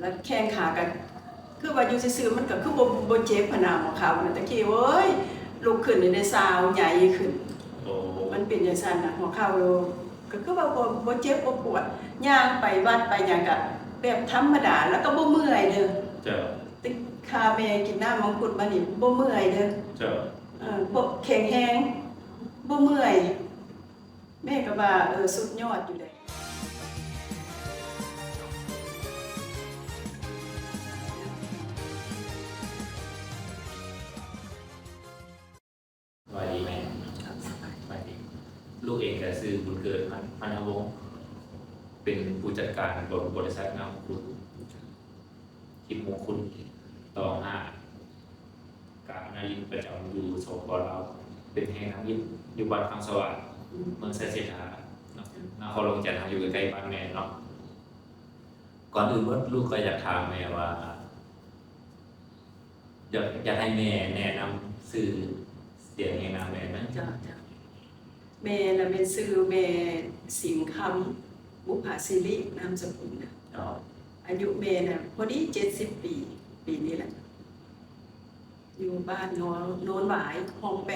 แล้วแข้งขากันคือว่าอยู่ซื่อๆมันก็คือบ่เจ็บพะนาหมอเขาตะกี้เว้ยลุกขึ้นได้ซาวใหญ่ขึ้นมันเป็นจังซั่นน่ะหัวเข่าก็คือว่าบ่เจ็บบ่ปวดย่างไปวัดไปหยังก็แบบธรรมดาแล้วก็บ่เมื่อยเด้อจ้ะติคาแม่กินน้ำมังคุดมานี่บ่เมื่อยเด้อจ้ะบ่แข็งแรงบ่เมื่อยแม่ก็ว่าสุดยอดอยู่เด้สวัสดีแม่ครับสบายสวัสดีลูกเองก็ซื้อบุญเกิดพันธวงศ์เป็นผู้จัดการบริษัทงามคุณคิดมงคุณต่อ5การนารินประจำอยู่สปลาวเป็นแห่งน้ำยิบอยู่บ้านคำสว่างเมืองไซเซธาเนาะนครหลวงจันทร์อยู่ใกล้ๆบ้านแม่เนาะก่อนอื่นว่าลูกก็อยากถามแม่ว่าอยากให้แม่แนะนำสื่อเสียงแห่งนามแม่นะจ้ะแม่น่ะเป็นชื่อแม่สิงห์คำบุภาสิรินามสกุลน่ะอายุแม่น่ะพอดี70 ปีนี้แหละอยู่บ้านโนนหวายคลอง8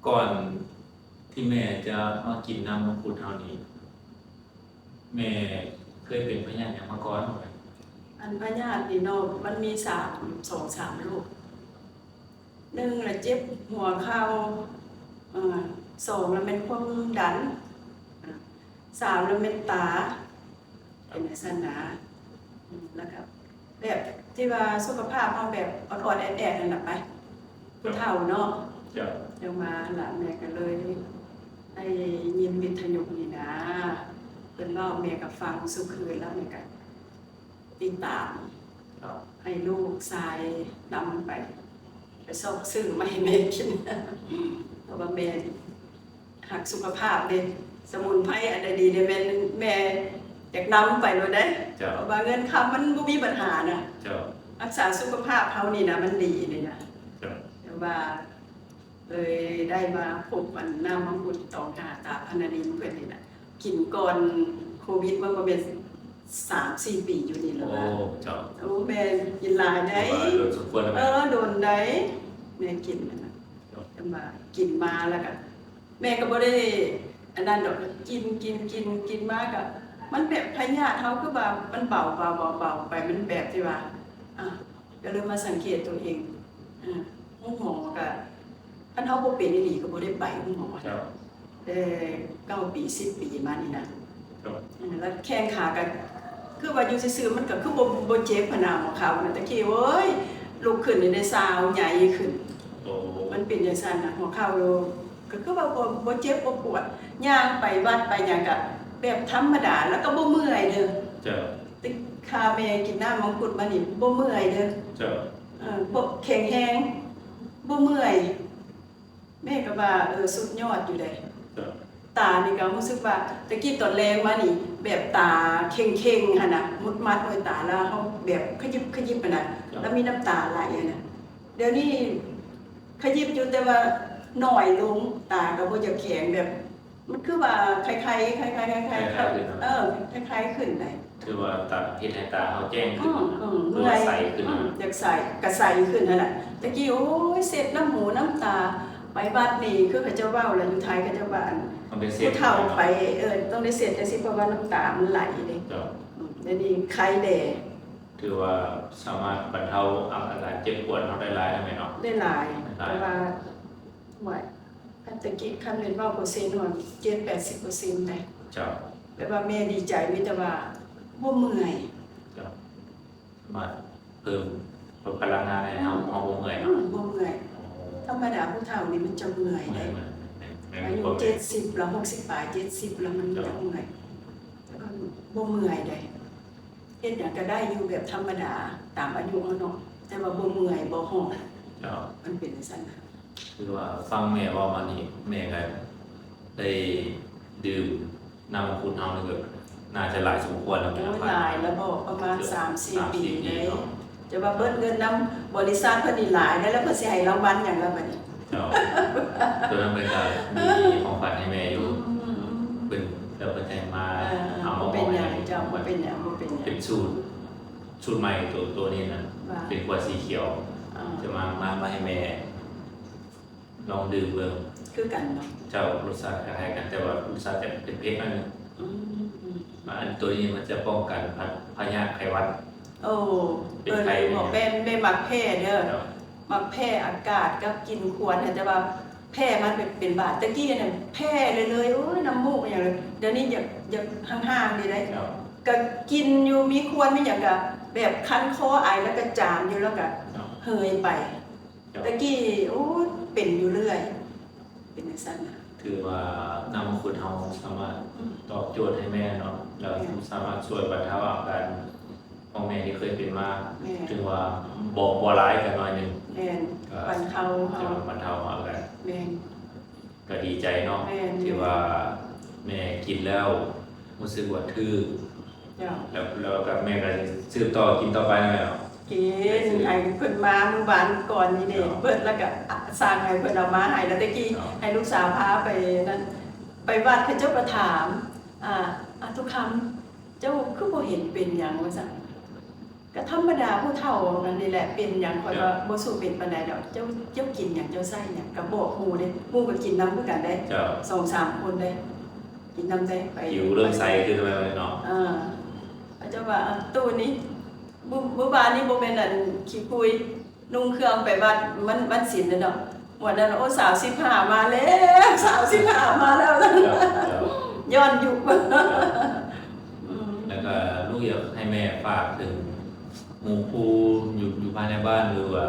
ก่อนที่แม่จะมากินน้ำมังคุดเท่านี้แม่เคยเป็นพยาธิอย่างมาก่อนไหมอันพญาตินี่เนาะมันมี2-3โรค1ละเจ็บหัวเข่า2ละเป็นความดัน3ละเป็นตาเป็นลักษณะแล้วก็แบบที่ว่าสุขภาพเฮาแบบอ่อนๆแอดๆนั่นน่ะไปผู้เฒ่าเนาะเดี๋ยวมาหลานแม่ก็เลยได้ยินวิทยุนี่นะเพิ่นเล่าแม่ก็ฟังสุคืนแล้วแม่ก็ติดตามให้ลูกชายนำไปส่งซื้อมาให้แม่กินเพราะว่าแม่หักสุขภาพเด้สมุนไพรอันใดดีเด้แม่อยากนำไปเลยได้เพราะว่าเงินคำมันบ่มีปัญหานะรักษาสุขภาพเขานี่นะมันดีเลยนะแต่ว่าเลยได้มาพบมันน้ำมังคุดตองหาตาพนาดินเพื่อนนี่นะกินก่อนโควิดมันก็เป็น3-4 ปีอยู่นี่แล้วนะโอ้แม่กินหลายได้โดนได้แม่กินนะแต่ว่ากินมาแล้วก็แม่ก็บ่ได้อันนั้นดอกกินมากอะมันแบบพยาธิเขาคือว่ามันเบาไปมันแบบที่ว่าก็เลยมาสังเกตตัวเองหมอก็คันเฮาบ่เป็นอีหลีก็บ่ได้ไปหมอแต่9 ปี10 ปีมานี่นะแล้วแข้งขากันคือว่าอยู่ซื่อๆมันก็คือบ่เจ็บพะนาหมอเขาตะกี้เว้ยลุกขึ้นได้ซาวใหญ่ขึ้นมันเป็นจังซั่นน่ะหัวเข่าก็คือว่าบ่เจ็บบ่ปวดย่างไปวัดไปหยังก็แบบธรรมดาแล้วก็บ่เมื่อยเด้อติคาแม่กินน้ำมังคุดมานี่บ่เมื่อยเด้อบ่แข็งแรงบ่เมื่อยแม่ก็ว่าสุดยอดอยู่เด้ตานี่ก็รู้สึกว่าตะกี้ตอนแรงมานี่แบบตาเข่งๆหั่นน่ะมุดมัดไว้ตาแล้วเฮาแบบขยิบๆปานนั้นแล้วมีน้ำตาไหลน่ะเดี๋ยวนี้ขยิบอยู่แต่ว่าน้อยลงตาก็บ่จะแข็งแบบมันคือว่าคล้ายๆคล้ายๆคล้ายๆขึ้นได้คือว่าตาเฮ็ดให้ตาเฮาแจ้งขึ้นเมื่อยใสขึ้นอยากใส่ก็ใส่ขึ้นนั่นแหละตะกี้โอ้ยเสร็จน้ำหูน้ำตาไปวัดนี่คือเขาเจ้าเว้าแล้วอยู่ไทยเขาเจ้าบ้านผู้เฒ่าไปต้องได้เสร็จจังซี่เพราะว่าน้ำตามันไหลเด้เดี๋ยวนี้ไข้แดงถือว่าสามารถบรรเทาอาการเจ็บปวดเฮาได้หลายได้มั้ยเนาะได้หลายเพราะว่าว่าตะกี้คันเรียนว่าเปอร์เซ็นต์ว่า 70-80% ได้แปลว่าแม่ดีใจมีแต่ว่าบ่เมื่อยมาเพิ่มพลังงานให้เฮาบ่เมื่อยเนาะบ่เมื่อยธรรมดาผู้เฒ่านี่มันจะเมื่อยได้อายุ70แล้ว60ปลาย70แล้วมันจะเมื่อยแล้วก็บ่เมื่อยได้เฮ็ดหยังก็ได้อยู่แบบธรรมดาตามอายุเนาะแต่ว่าบ่เมื่อยบ่ฮ้อมันเป็นจังซั่นคือว่าฟังแม่ว่ามานี่แม่ก็ได้ดื่มน้ำมังคุดเฮานี่ก็น่าจะหลายสมควรแล้วนะหลายแล้วบ่ประมาณ 3-4 ปีได้จะว่าเบิดเงินนำบริษัทเพิ่นนี่หลายแล้วเพิ่นสิให้รางวัลหยังล่ะบัดนี้ตัวนั้นเป็นก็มีของขวัญให้แม่อยู่เป็น แล้วก็จะมา เอา เอา เป็นอย่าง ให้ เจ้าบ่เป็นอย่างบ่เป็นอย่าง เป็นสูตรใหม่ตัวนี้นะ ว่า เป็นขวดสีเขียว อ่า จะมาให้แม่ลองดื่มเบิ่ง คือกันเนาะ เจ้ารสชาติคล้ายๆกันแต่ว่ารสชาติจะเป็นเผ็ดหน่อยนึง อืม อันตัวนี้มันจะป้องกันพยาธิไข้หวัด โอ้ เป็นไข้ บอกเป็นมักแพ้เด้อ เจ้า มักแพ้อากาศก็กินควรแต่ว่าแพ้มันเป็นบาดตะกี้เนี่ยแพ้เลยโอ้ยน้ำมูกอย่างเลยเดี๋ยวนี้อยากห่างๆดีได้ เจ้า ก็กินอยู่มีควรมีอย่างก็แบบคันคอไอแล้วก็จามอยู่แล้วก็ เจ้า เฮยไป เจ้า ตะกี้โอ้ยเป็นอยู่เรื่อย เป็นจังซั่นน่ะ ถือว่านำคุณเราสามารถตอบโจทย์ให้แม่เนาะแล้วสามารถช่วยบรรเทาอาการของแม่ที่เคยเป็นมา แม่ ถึงว่าบ่ร้ายกันหน่อยหนึง แม่นบรรเทาเฮา จะบรรเทาอาการ แม่น ก็ดีใจเนาะ แม่น ที่ว่าแม่กินแล้วรู้สึกว่าทื่อ เจ้า แล้วก็แม่ก็สืบต่อกินต่อไปนะแม่เนาะ กินให้เพิ่นมาเมื่อวานก่อนนี่เด้ ครับ เพิ่นแล้วก็สร้างให้เพิ่นเอามาให้แล้วตะกี้ ครับ ให้ลูกสาวพาไปนั่นไปวัดพระเจ้าประถามทุกคำเจ้าคือบ่เห็นเป็นหยังว่าซั่นก็ธรรมดาผู้เฒ่านั่นนี่แหละเป็นหยังข่อยว่าบ่สู้เป็นปานใดดอกเจ้ากินหยังเจ้าใส่หยังก็บอกหมู่เด้หมู่ก็กินนำคือกันได้ เจ้า 2-3 คนได้กินนำได้ไป ผิวเริ่มใสขึ้นแล้วเนาะ พระเจ้าว่าตู้นี้เมื่อวานนี้บ่แม่นอันขี้ปุยนุ่งเครื่องไปวัดมันศีลเด้อเนาะวันนั้นโอ้สาว15มาแล้วสาว15มาแล้ว เจ้าเจ้า ย้อนยุค แล้วก็ลูกอยากให้แม่ฝากถึงหมู่ผู้อยู่ภายในบ้านหรือว่า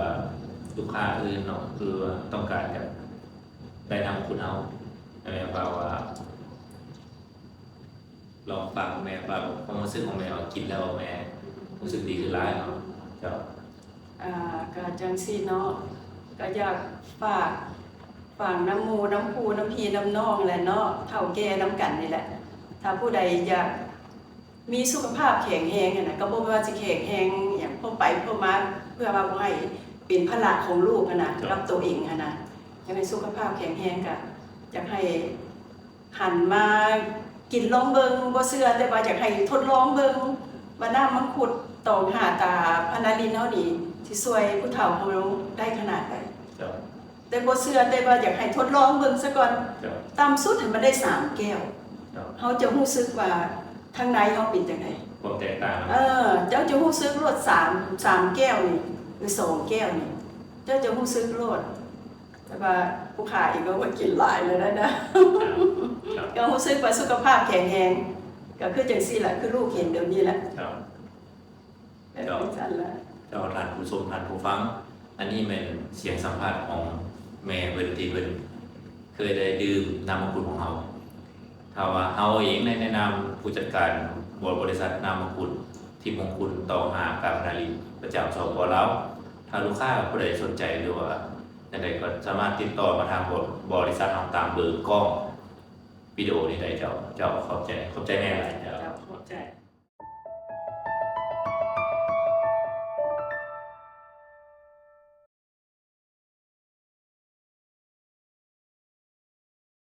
ลูกค้าอื่นเนาะคือว่าต้องการจะได้นำคุณเอาแม่ฝากว่าลองฝากแม่ฝากความรู้สึกของแม่ว่ากินแล้วแม่รู้สึกดีขึ้นหลายเนาะเจ้า ก็จังซี่เนาะก็อยากฝากน้ำหมูน้ำพูน้ำพีน้ำนองแหละเนาะเฒ่าแก่น้ำกันนี่แหละ ถ้าผู้ใดอยากมีสุขภาพแข็งแรงนะก็บ่ว่าสิแข็งแรงอย่างพวกไปพวกมาเพื่อว่าบ่ให้เป็นภาระของลูกนะกับตัวเองนะอยากให้สุขภาพแข็งแรงก็อยากให้หันมากินลองเบิงบ่เชื่อแต่ว่าอยากให้ทดลองเบิงว่าน้ำมังคุดตองหาตาพานาลินเฮานี่สิช่วยผู้เฒ่าของเราได้ขนาดใด เจ้า แต่บ่เชื่อแต่ว่าอยากให้ทดลองเบิ่งซะก่อน เจ้า ตามสุดให้มันได้3แก้ว เจ้า เฮาจะรู้สึกว่าทางในเฮาเป็นจังได๋ ความแตกต่าง เจ้าจะรู้สึกรส3แก้วนี่หรือ2แก้วนี่เจ้าจะรู้สึกรสแต่ว่าผู้ขายก็ว่ากินหลายเลยนะ ก็รู้สึกว่าสุขภาพแข็งแรงก็คือจังซี่แหละคือลูกเห็นเดี๋ยวนี้แหละ เจ้า แบบนี้ซั่นล่ะ เจ้าท่านผู้ชมท่านผู้ฟัง อันนี้เป็นเสียงสัมภาษณ์ของแม่เพิ่นที่เพิ่นเคยได้ดื่มน้ำมังคุดของเฮาถ้าว่าเฮาเองในนามผู้จัดการบริษัทน้ำมังคุดที่มงคุดต่อหาการนาลีประจำสปลาวถ้าลูกค้าผู้ใดสนใจหรือว่าจังใดก็สามารถติดต่อมาทางบริษัทเราตามเบอร์กล้องวิดีโอนี้ได้เจ้าขอบใจแน่หลายเจ้า เจ้าเข้าใจ